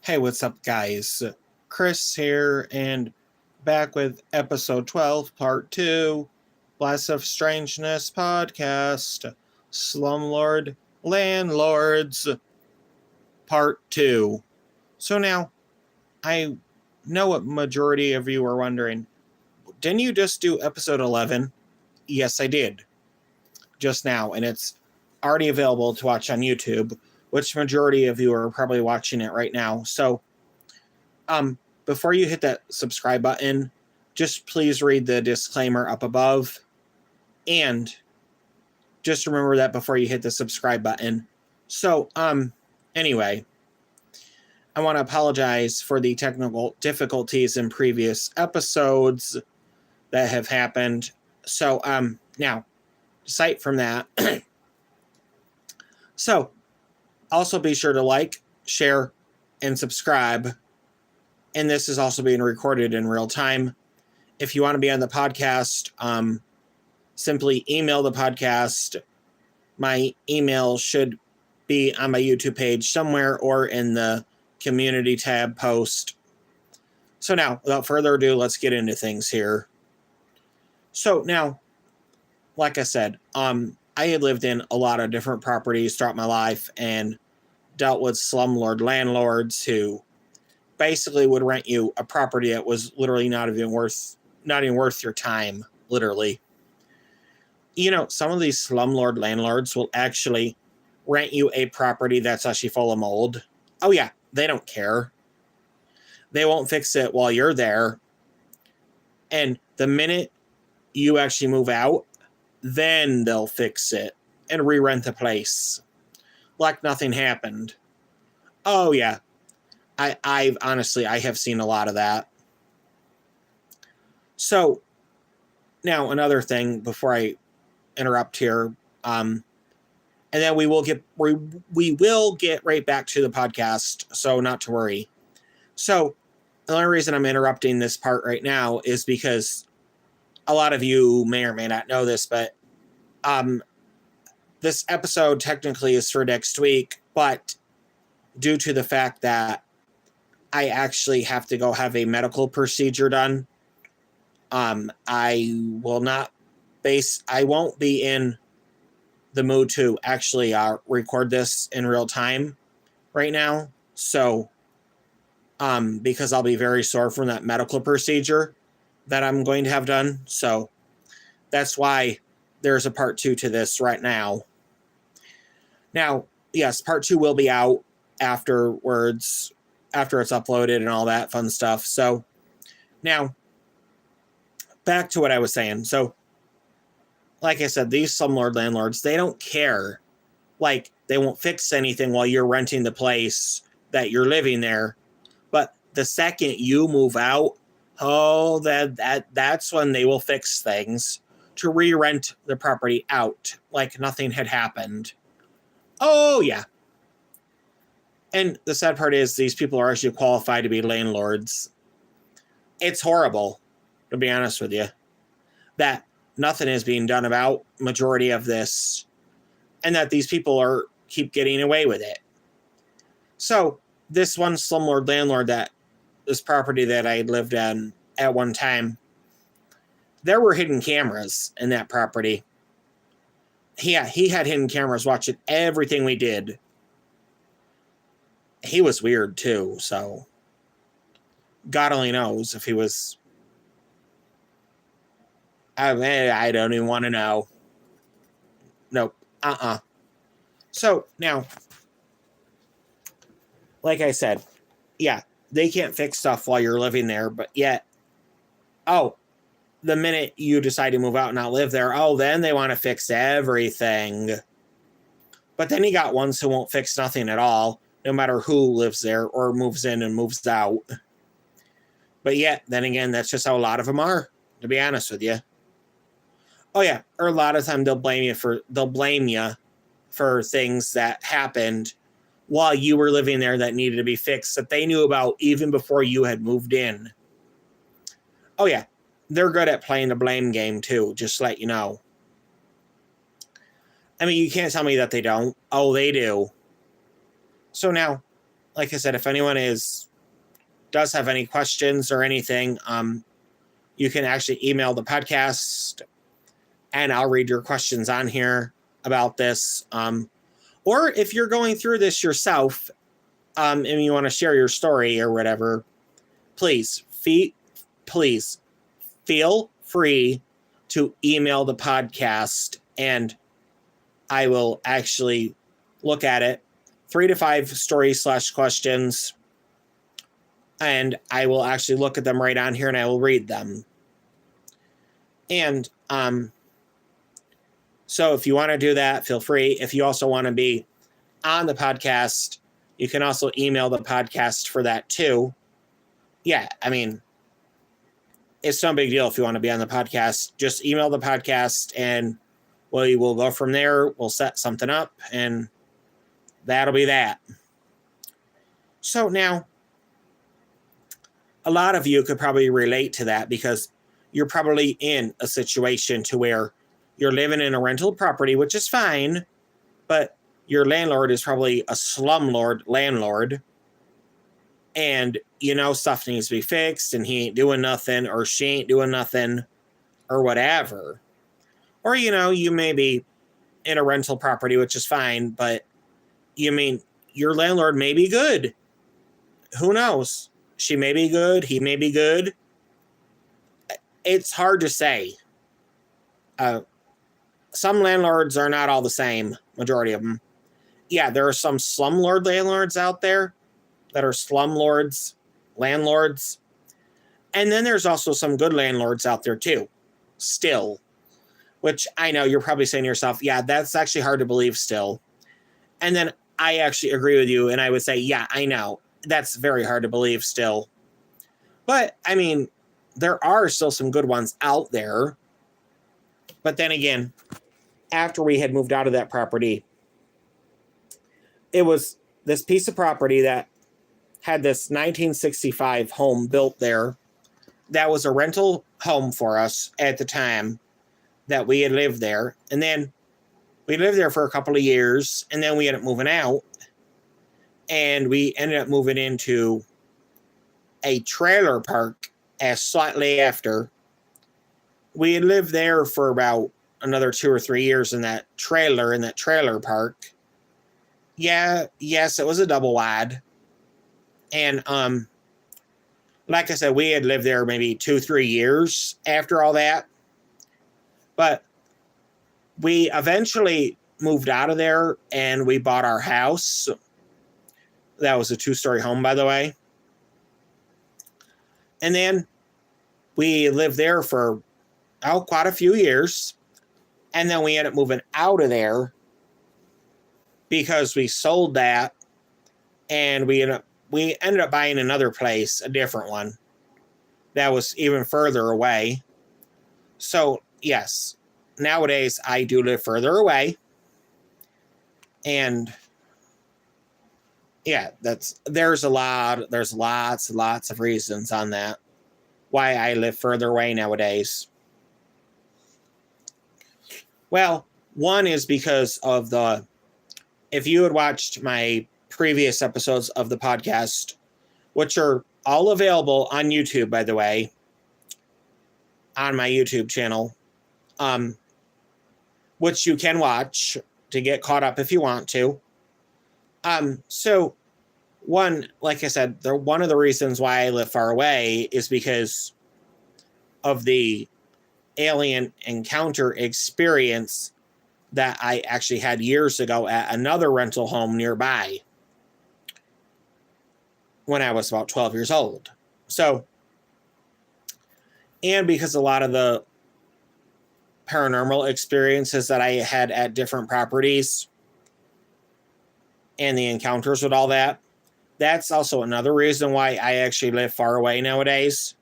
Hey, what's up, guys? Chris here, and back with episode 12, part 2, Blast of Strangeness podcast, Slumlord, Landlords, part 2. So now, I know what majority of you are wondering. Didn't you just do episode 11? Yes, I did. Just now, and it's already available to watch on YouTube, which majority of you are probably watching it right now. So, before you hit that subscribe button, just please read the disclaimer up above. And just remember that before you hit the subscribe button. So, anyway, I want to apologize for the technical difficulties in previous episodes that have happened. So, now, aside from that, so also be sure to like, share, and subscribe. And this is also being recorded in real time. If you want to be on the podcast, simply email the podcast. My email should be on my YouTube page somewhere or in the community tab post. So now, without further ado, let's get into things here. So now, like I said, I had lived in a lot of different properties throughout my life and dealt with slumlord landlords who basically would rent you a property that was literally not even worth your time, literally. You know, some of these slumlord landlords will actually rent you a property that's actually full of mold. Oh yeah, they don't care. They won't fix it while you're there. And the minute you actually move out, then they'll fix it and re-rent the place like nothing happened. Oh yeah. I honestly have seen a lot of that. So now another thing before I interrupt here, and then we will get right back to the podcast. So not to worry. So the only reason I'm interrupting this part right now is because a lot of you may or may not know this, but this episode technically is for next week, but due to the fact that I actually have to go have a medical procedure done, I won't be in the mood to actually record this in real time right now. So, because I'll be very sore from that medical procedure that I'm going to have done. So that's why there's a part 2 to this right now. Now, yes, part 2 will be out afterwards, after it's uploaded and all that fun stuff. So now back to what I was saying. So like I said, these slumlord landlords, they don't care. Like, they won't fix anything while you're renting the place that you're living there. But the second you move out, oh, that's when they will fix things to re-rent the property out like nothing had happened. Oh yeah. And the sad part is these people are actually qualified to be landlords. It's horrible, to be honest with you, that nothing is being done about majority of this, and that these people keep getting away with it. So this one slumlord landlord, that this property that I lived in at one time, there were hidden cameras in that property. He had hidden cameras watching everything we did. He was weird too, so God only knows if he was. I don't even want to know. Nope. So now, like I said, yeah, they can't fix stuff while you're living there, but yet, the minute you decide to move out and not live there, then they want to fix everything. But then you got ones who won't fix nothing at all, no matter who lives there or moves in and moves out. But yet, then again, that's just how a lot of them are, to be honest with you. Oh yeah, or a lot of time they'll blame you for things that happened while you were living there that needed to be fixed, that they knew about even before you had moved in. Oh yeah, they're good at playing the blame game too, just to let you know. I mean, you can't tell me that they don't. Oh, they do. So now, like I said, if anyone does have any questions or anything, you can actually email the podcast and I'll read your questions on here about this. Or if you're going through this yourself, and you want to share your story or whatever, please feel free to email the podcast and I will actually look at it. 3 to 5 stories/questions. And I will actually look at them right on here and I will read them. And so if you want to do that, feel free. If you also want to be on the podcast, you can also email the podcast for that too. Yeah, I mean, it's no big deal if you want to be on the podcast. Just email the podcast and we will go from there. We'll set something up and that'll be that. So now, a lot of you could probably relate to that because you're probably in a situation to where you're living in a rental property, which is fine, but your landlord is probably a slumlord landlord. And, stuff needs to be fixed and he ain't doing nothing or she ain't doing nothing or whatever. Or, you may be in a rental property, which is fine, but your landlord may be good. Who knows? She may be good. He may be good. It's hard to say. Some landlords are not all the same, majority of them. Yeah, there are some slumlord landlords out there that are slumlords, landlords. And then there's also some good landlords out there too, still. Which I know you're probably saying to yourself, yeah, that's actually hard to believe still. And then I actually agree with you and I would say, yeah, I know. That's very hard to believe still. But, there are still some good ones out there. But then again, after we had moved out of that property, it was this piece of property that had this 1965 home built there. That was a rental home for us at the time that we had lived there. And then we lived there for a couple of years. And then we ended up moving out. And we ended up moving into a trailer park slightly after. We had lived there for about another 2 or 3 years in that trailer park. Yeah, yes, it was a double wide. And like I said, we had lived there maybe 2-3 years after all that. But we eventually moved out of there and we bought our house. That was a 2-story home, by the way. And then we lived there for quite a few years. And then we ended up moving out of there because we sold that and we ended up buying another place, a different one that was even further away. So, yes, nowadays I do live further away. And yeah, there's lots of reasons on that why I live further away nowadays. Well, one is because of if you had watched my previous episodes of the podcast, which are all available on YouTube, by the way, on my YouTube channel, which you can watch to get caught up if you want to. So one, like I said, one of the reasons why I live far away is because of the alien encounter experience that I actually had years ago at another rental home nearby when I was about 12 years old. So, and because a lot of the paranormal experiences that I had at different properties and the encounters with all that, that's also another reason why I actually live far away nowadays.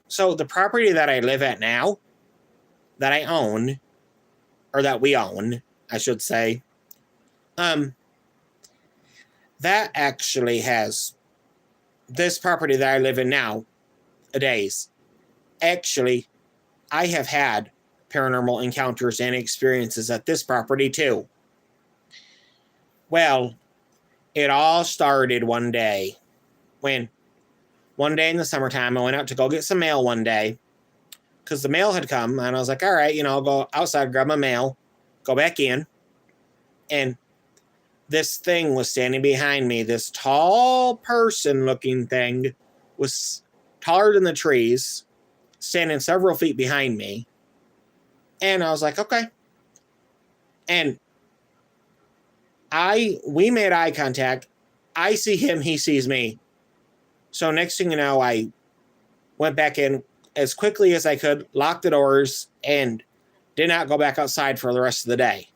So the property that I live at now, that I own, or that we own, I should say, that actually has this property that I live in nowadays. Actually, I have had paranormal encounters and experiences at this property too. Well, It all started one day when one day in the summertime, I went out to go get some mail one day because the mail had come, and I was like, all right, I'll go outside, grab my mail, go back in, and this thing was standing behind me. This tall person-looking thing was taller than the trees, standing several feet behind me, and I was like, okay. And we made eye contact. I see him, he sees me. So next thing you know, I went back in as quickly as I could, locked the doors, and did not go back outside for the rest of the day.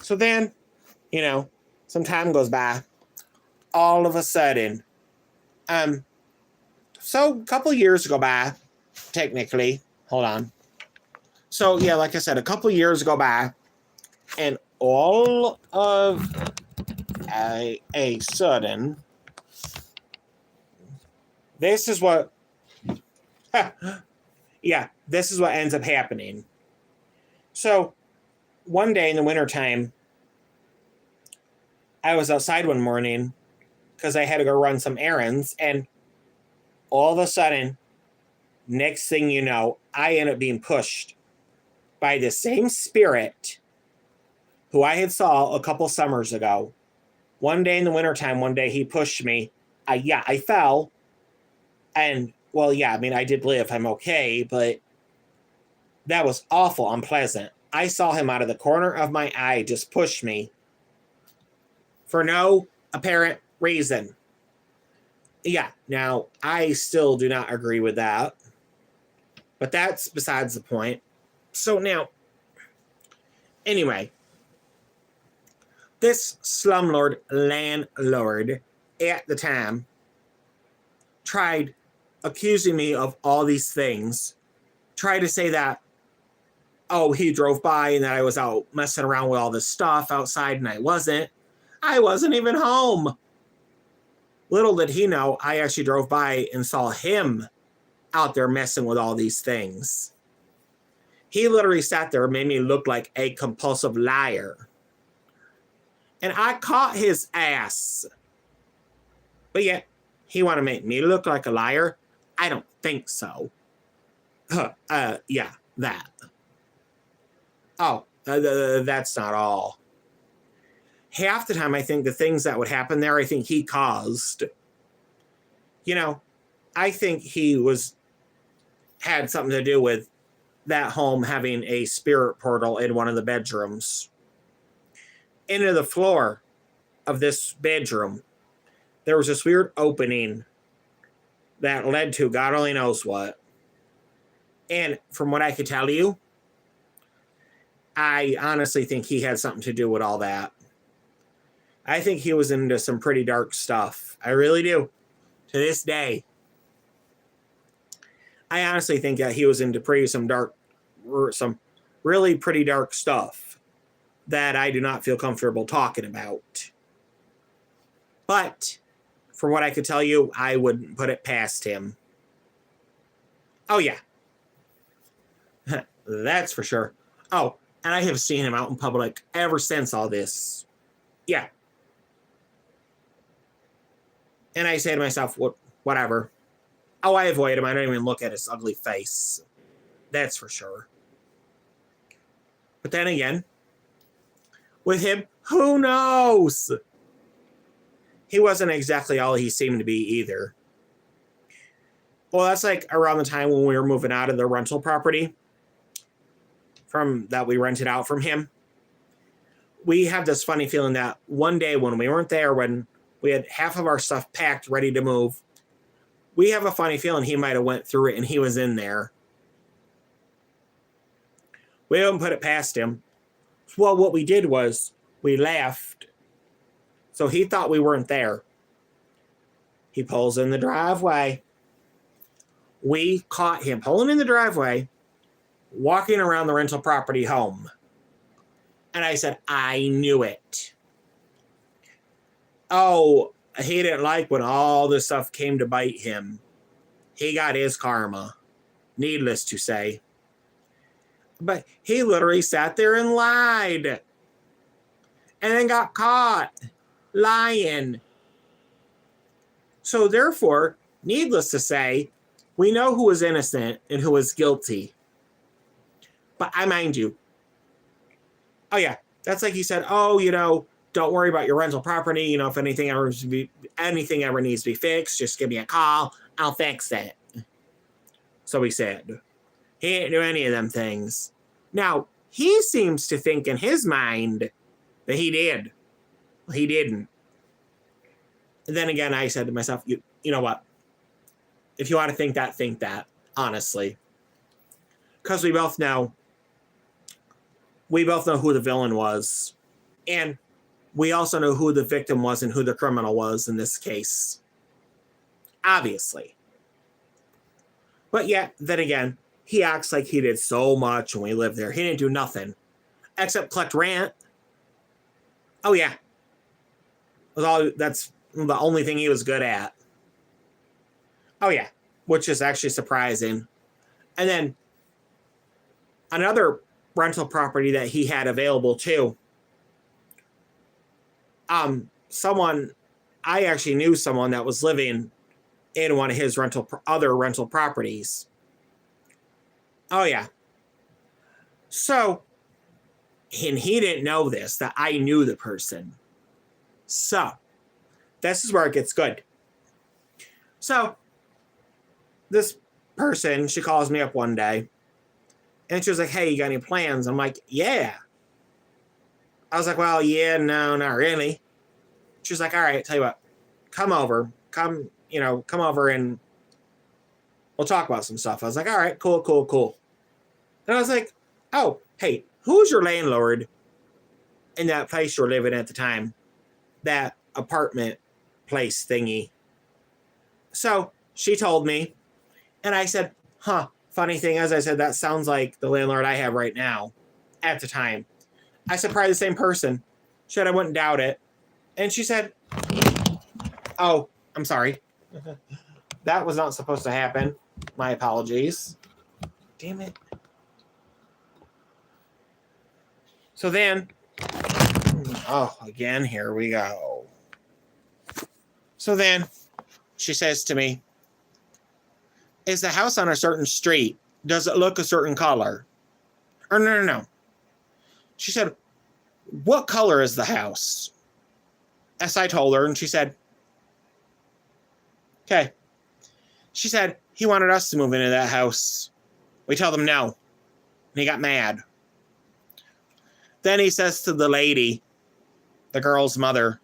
So then, some time goes by. All of a sudden, so a couple years go by, technically. Hold on. So yeah, like I said, a couple years go by, and all of a sudden, this is what ends up happening. So one day in the wintertime, I was outside one morning because I had to go run some errands, and all of a sudden, next thing you know, I end up being pushed by the same spirit who I had saw a couple summers ago. One day in the wintertime, one day he pushed me. I fell. And, I did live. I'm okay, but that was awful unpleasant. I saw him out of the corner of my eye just push me for no apparent reason. Yeah, now, I still do not agree with that. But that's besides the point. So now, anyway, this slumlord landlord at the time tried accusing me of all these things, tried to say that, he drove by and that I was out messing around with all this stuff outside, and I wasn't even home. Little did he know, I actually drove by and saw him out there messing with all these things. He literally sat there and made me look like a compulsive liar. And I caught his ass. But yet, he want to make me look like a liar? I don't think so. That. Oh, that's not all. Half the time, I think the things that would happen there, I think he caused. I think he had something to do with that home having a spirit portal in one of the bedrooms. Into the floor of this bedroom, there was this weird opening that led to God only knows what. And from what I could tell you, I honestly think he had something to do with all that. I think he was into some pretty dark stuff. I really do. To this day. I honestly think that he was into some really pretty dark stuff that I do not feel comfortable talking about. But from what I could tell you, I wouldn't put it past him. Oh, yeah. That's for sure. Oh, and I have seen him out in public ever since all this. Yeah. And I say to myself, whatever. Oh, I avoid him. I don't even look at his ugly face. That's for sure. But then again, with him, who knows? He wasn't exactly all he seemed to be either. Well, that's like around the time when we were moving out of the rental property that we rented out from him. We have this funny feeling that one day when we weren't there, when we had half of our stuff packed, ready to move, we have a funny feeling he might have went through it and he was in there. We haven't put it past him. Well, what we did was we left. So he thought we weren't there. He pulls in the driveway. We caught him pulling in the driveway, walking around the rental property home. And I said, I knew it. Oh, he didn't like when all this stuff came to bite him. He got his karma, needless to say. But he literally sat there and lied. And then got caught. lying. So therefore, needless to say, we know who was innocent and who was guilty. But I mind you, oh yeah, that's like he said, oh, don't worry about your rental property. If anything ever needs to be fixed, just give me a call. I'll fix it. So he said. He didn't do any of them things. Now, he seems to think in his mind that he did. Well, he didn't. And then again, I said to myself, you know what? If you want to think that, honestly. Because we both know who the villain was. And we also know who the victim was and who the criminal was in this case. Obviously. But yet, then again, he acts like he did so much when we lived there. He didn't do nothing. Except collect rent. Oh yeah. That's the only thing he was good at. Oh yeah. Which is actually surprising. And then another rental property that he had available too. I actually knew someone that was living in one of his other rental properties. Oh yeah. So, and he didn't know this, that I knew the person. So, this is where it gets good. So, this person, she calls me up one day, and she was like, hey, you got any plans? I'm like, yeah. I was like, well, yeah, no, not really. She was like, all right, tell you what, come over and we'll talk about some stuff. I was like, all right, cool. And I was like, oh, hey, who's your landlord in that place you were living at the time? That apartment place thingy. So she told me, and I said, funny thing, as I said, that sounds like the landlord I have right now at the time. I said, probably the same person. She said, I wouldn't doubt it. And she said, oh, I'm sorry. That was not supposed to happen. My apologies. Damn it. So then, again, here we go. So then, she says to me, is the house on a certain street? Does it look a certain color? Or no. She said, what color is the house? As I told her, and she said, okay. She said, he wanted us to move into that house. We told him no. And he got mad. Then he says to the lady, the girl's mother,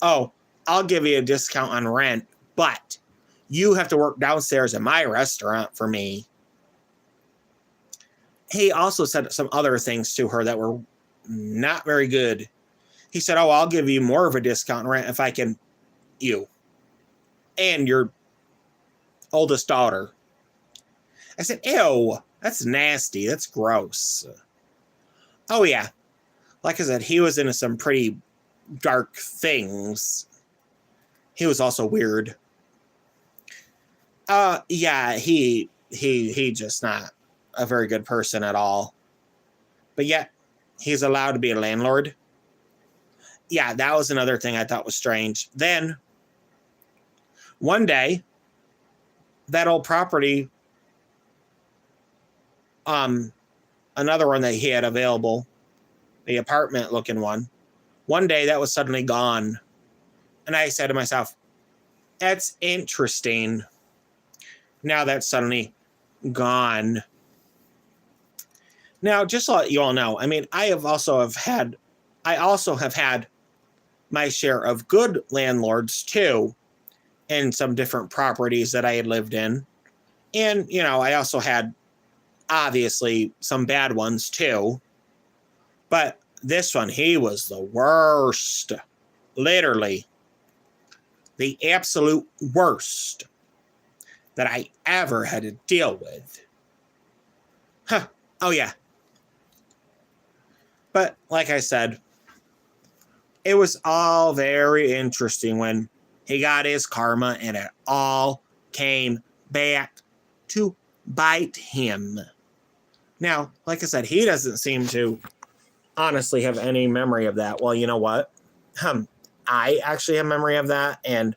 oh, I'll give you a discount on rent, but you have to work downstairs in my restaurant for me. He also said some other things to her that were not very good. He said, oh, I'll give you more of a discount rent if I can, you and your oldest daughter. I said, ew, that's nasty. That's gross. Oh, yeah. Like I said, he was into some pretty dark things. He was also weird. Yeah, he just not a very good person at all. But yet, he's allowed to be a landlord. Yeah, that was another thing I thought was strange. Then, one day, that old property, another one that he had available, the apartment-looking one day that was suddenly gone. And I said to myself, that's interesting. Now that's suddenly gone. Now, just to let you all know, I mean, I also have had my share of good landlords too, in some different properties that I had lived in. And, I also had, obviously, some bad ones too. But this one, he was the worst. Literally. The absolute worst that I ever had to deal with. Oh, yeah. But, like I said, it was all very interesting when he got his karma and it all came back to bite him. Now, like I said, he doesn't seem to honestly have any memory of that. Well, you know what? I actually have memory of that, and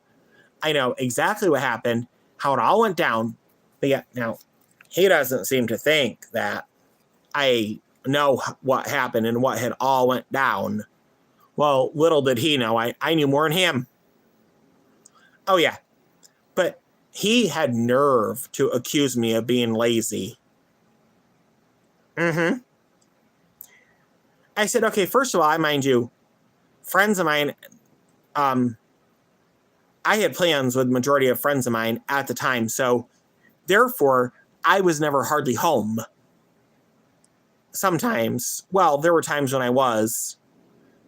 I know exactly what happened, how it all went down. But yeah, now, he doesn't seem to think that I know what happened and what had all went down. Well, little did he know, I knew more than him. Oh, yeah. But he had nerve to accuse me of being lazy. I said, okay, first of all, I mind you, friends of mine, I had plans with majority of friends of mine at the time, so therefore, I was never hardly home. Sometimes, well, there were times when I was,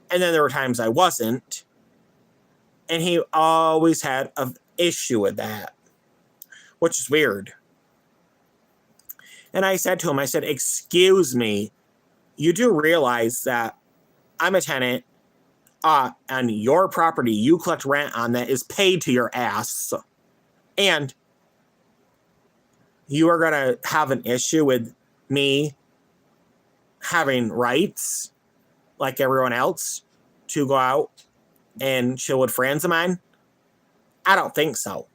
and then there were times I wasn't, and he always had an issue with that, which is weird. And I said to him, I said, excuse me, you do realize that I'm a tenant on your property, you collect rent on that is paid to your ass. And you are going to have an issue with me having rights like everyone else to go out and chill with friends of mine? I don't think so.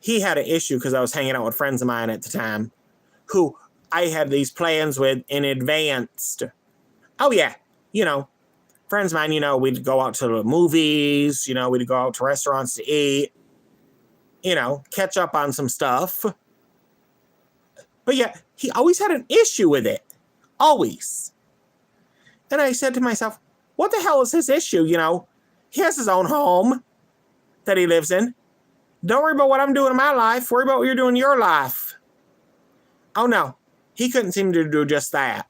He had an issue because I was hanging out with friends of mine at the time who I had these plans with in advance. Oh, yeah. Friends of mine, we'd go out to the movies, we'd go out to restaurants to eat, catch up on some stuff. But yeah, he always had an issue with it. Always. And I said to myself, what the hell is his issue? He has his own home that he lives in. Don't worry about what I'm doing in my life. Worry about what you're doing in your life. Oh, no. He couldn't seem to do just that.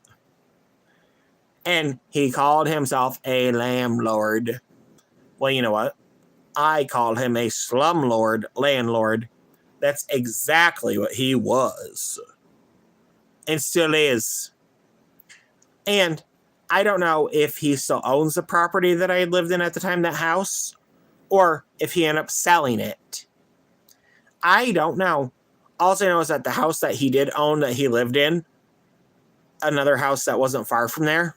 And he called himself a landlord. Well, you know what? I called him a slumlord landlord. That's exactly what he was. And still is. And I don't know if he still owns the property that I lived in at the time, that house, or if he ended up selling it. I don't know. All I know is that the house that he did own that he lived in, another house that wasn't far from there,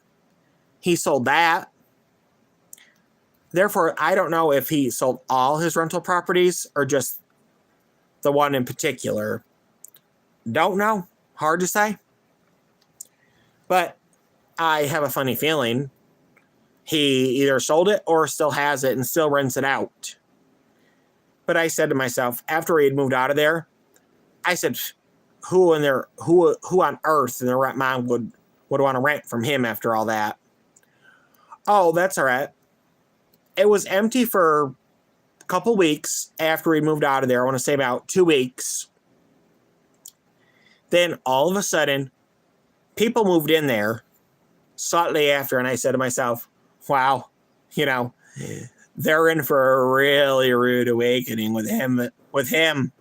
he sold that. Therefore, I don't know if he sold all his rental properties or just the one in particular. Don't know. Hard to say. But I have a funny feeling he either sold it or still has it and still rents it out. But I said to myself, after he had moved out of there, I said, who on earth in their right mind would want to rent from him after all that? Oh, that's all right. It was empty for a couple weeks after he moved out of there. I want to say about 2 weeks. Then all of a sudden, people moved in there slightly after, and I said to myself, wow, they're in for a really rude awakening with him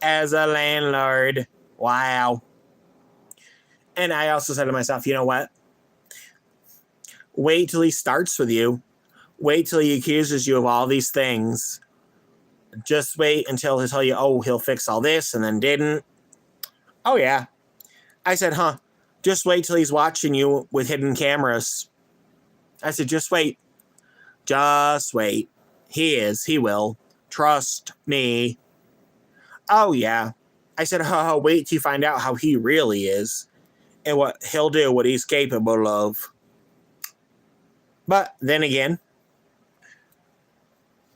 as a landlord. Wow. And I also said to myself, you know what? Wait till he starts with you. Wait till he accuses you of all these things. Just wait until he'll tell you, oh, he'll fix all this and then didn't. Oh, yeah. I said, just wait till he's watching you with hidden cameras. I said, just wait. Just wait. He will. Trust me. Oh, yeah. I said, wait till you find out how he really is and what he'll do, what he's capable of. But then again,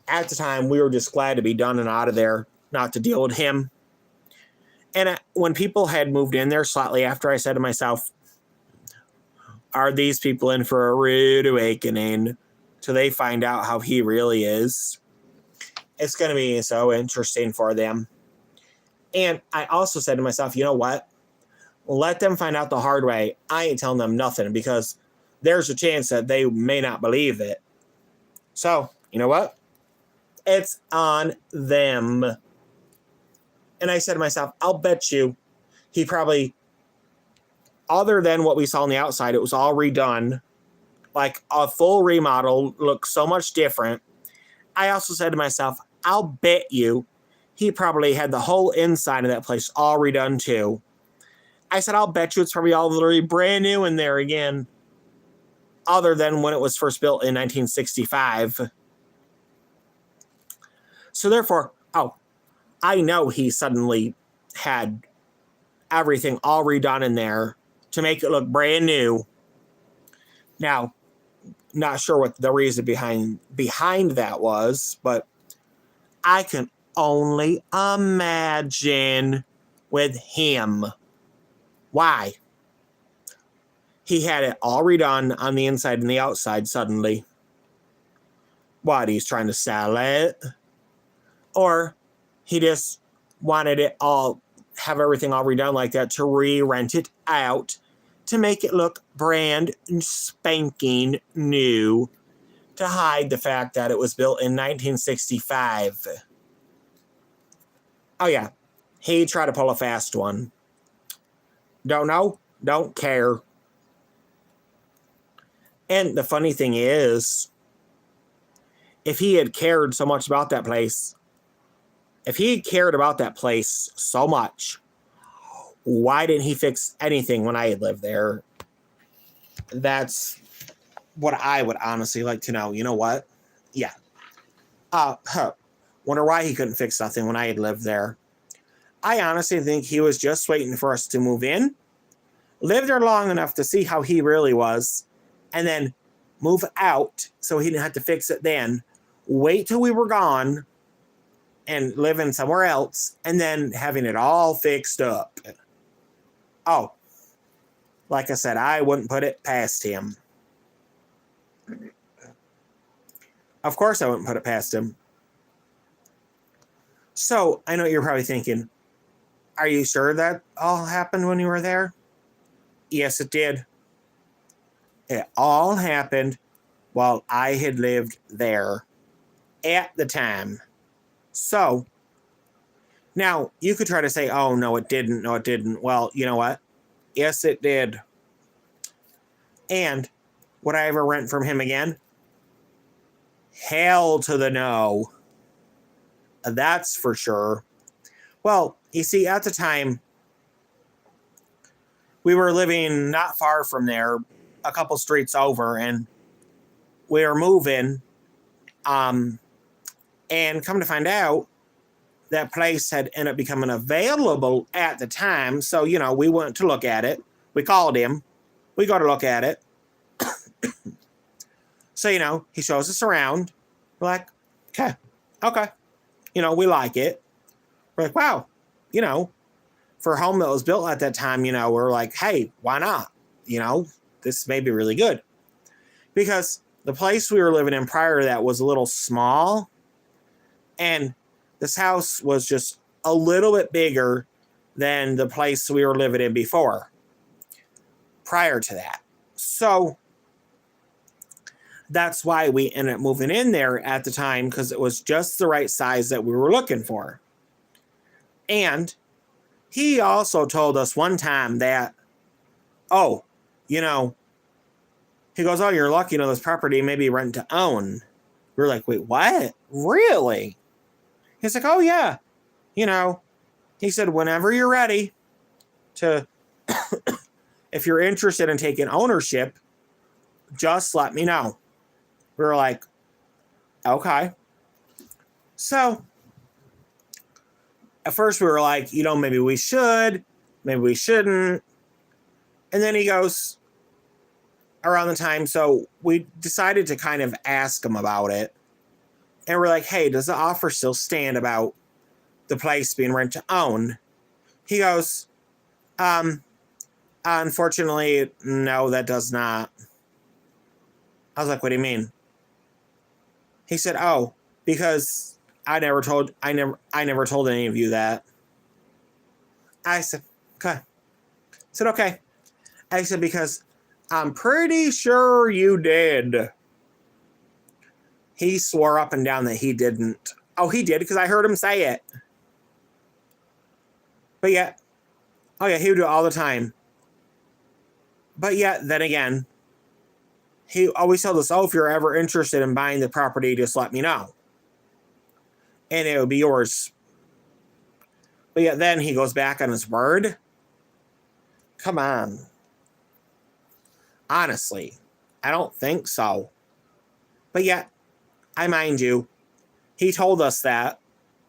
at the time, we were just glad to be done and out of there, not to deal with him. And when people had moved in there slightly after, I said to myself, are these people in for a rude awakening till they find out how he really is? It's going to be so interesting for them. And I also said to myself, you know what? Let them find out the hard way. I ain't telling them nothing because there's a chance that they may not believe it. So, you know what? It's on them. And I said to myself, I'll bet you he probably, other than what we saw on the outside, it was all redone. Like a full remodel, looked so much different. I also said to myself, I'll bet you he probably had the whole inside of that place all redone too. I said, I'll bet you it's probably all literally brand new in there again. Other than when it was first built in 1965. So therefore, I know he suddenly had everything all redone in there to make it look brand new. Now, not sure what the reason behind that was, but I can only imagine with him. Why? He had it all redone on the inside and the outside suddenly. What, he's trying to sell it? Or he just wanted it all, have everything all redone like that to re-rent it out to make it look brand spanking new, to hide the fact that it was built in 1965. Oh yeah, he tried to pull a fast one. Don't know, don't care. And the funny thing is, if he had cared so much about that place, if he had cared about that place so much, why didn't he fix anything when I had lived there? That's what I would honestly like to know. You know what? Yeah. Wonder why he couldn't fix nothing when I had lived there. I honestly think he was just waiting for us to move in, live there long enough to see how he really was, and then move out so he didn't have to fix it then. Wait till we were gone and live in somewhere else, and then having it all fixed up. Oh, like I said, I wouldn't put it past him. Of course I wouldn't put it past him. So, I know you're probably thinking, are you sure that all happened when you were there? Yes, it did. It all happened while I had lived there at the time. So, now you could try to say, oh, no, it didn't. No, it didn't. Well, you know what? Yes, it did. And would I ever rent from him again? Hell to the no. That's for sure. Well, you see, at the time, we were living not far from there, a couple streets over, and we were moving. And come to find out, that place had ended up becoming available at the time. So, we went to look at it. We called him. We go to look at it. So, he shows us around. We're like, okay. We like it. We're like, wow, for a home that was built at that time, we're like, hey, why not? This may be really good. Because the place we were living in prior to that was a little small. And this house was just a little bit bigger than the place we were living in before, prior to that. So that's why we ended up moving in there at the time, because it was just the right size that we were looking for. And he also told us one time that, he goes, oh, you're lucky, this property may be rent to own. We're like, wait, what? Really? He's like, oh, yeah. He said, whenever you're ready to, if you're interested in taking ownership, just let me know. We were like, okay. So, at first we were like, maybe we should, maybe we shouldn't. And then he goes, around the time, so we decided to kind of ask him about it. And we're like, hey, does the offer still stand about the place being rent to own? He goes, unfortunately, no, that does not. I was like, what do you mean? He said, oh, because I never told any of you that. I said, okay. I said, because I'm pretty sure you did. He swore up and down that he didn't. Oh, he did, because I heard him say it. But yet, he would do it all the time. But yet, then again, he always told us, if you're ever interested in buying the property, just let me know. And it would be yours. But yet then he goes back on his word. Come on. Honestly, I don't think so. But yet, I mind you, he told us that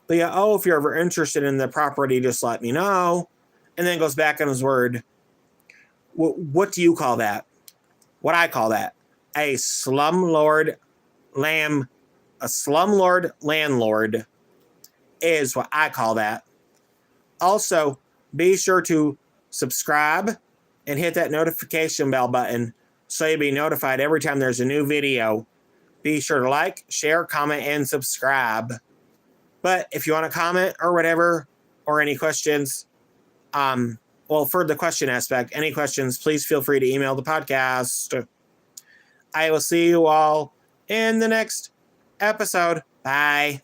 But yeah, oh, if you're ever interested in the property, just let me know. And then goes back on his word. What do you call that? What I call that? A slumlord landlord is what I call that. Also, be sure to subscribe and hit that notification bell button so you'll be notified every time there's a new video. Be sure to like, share, comment, and subscribe. But if you want to comment or whatever, or any questions, for the question aspect, any questions, please feel free to email the podcast. I will see you all in the next episode. Bye.